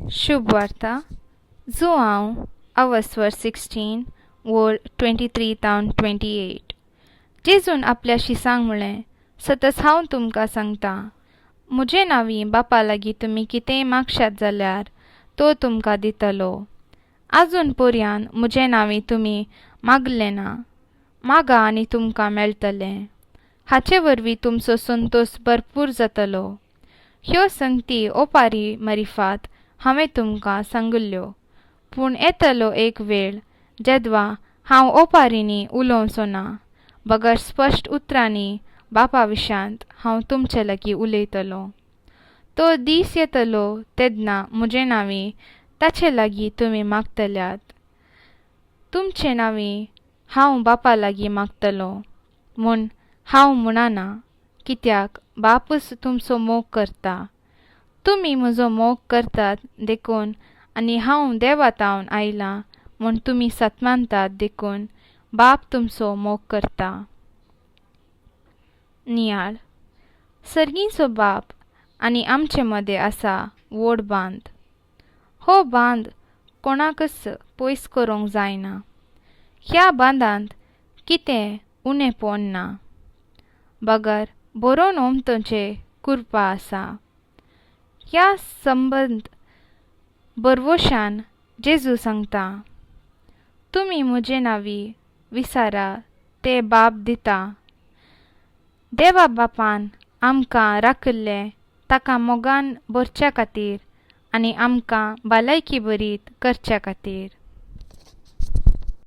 शुभ वार्ता जो हांव अवस्वर 16 वोर 23 तावन 28 जेजून आपल्याशी सांग म्हळें सतत हांव तुमकां सांगता म्हजे नांवी बापा लागीं तुमी कितेंय मागशात जाल्यार तो तुमकां दितलो. आजून पर्यान म्हजे नांवी तुमी मागलें ना. मागा आनी तुमकां मेळटलें. हाचे वरवीं तुमचो संतोश भरपूर जातलो. ह्यो संगती ओपारी मरिफात हांवें तुमकां सांगल्यो. पूण येतलो एक वेळ जेदवा हांव ओपारींनी उलोवचो ना. बगर स्पश्ट उतरांनी बापा विशांत हांव तुमचे लागीं उलयतलों. तो दीस येतलो तेदना म्हजे नांवी ताचे लागीं तुमी मागतल्यात. तुमचे नांवी हांव बापा लागीं मागतलों म्हूण हांव म्हणना, कित्याक बापूच तुमचो मोग करता. तुमी म्हजो मोग करतात देखून आनी हांव देवातावन आयलां म्हूण तुमी सतमानतात देखून बाप तुमचो मोग करता. नियाळ सर्गीचो बाप आनी आमचे मदें आसा व्हड बांद. हो बांद कोणाकच पयस करूंक जायना. ह्या बांदांत कितें उणेंपण ना. बगर बरोवन ओमतोचे कृपा आसा. ह्या संबंद बरवोशान जेजू सांगता, तुमी म्हजे नांवी विचारा ते बाप दिता. देवा बापान आमकां राखले ताका मोगान भरच्या खातीर आनी आमकां भलायकी बरी करच्या खातीर.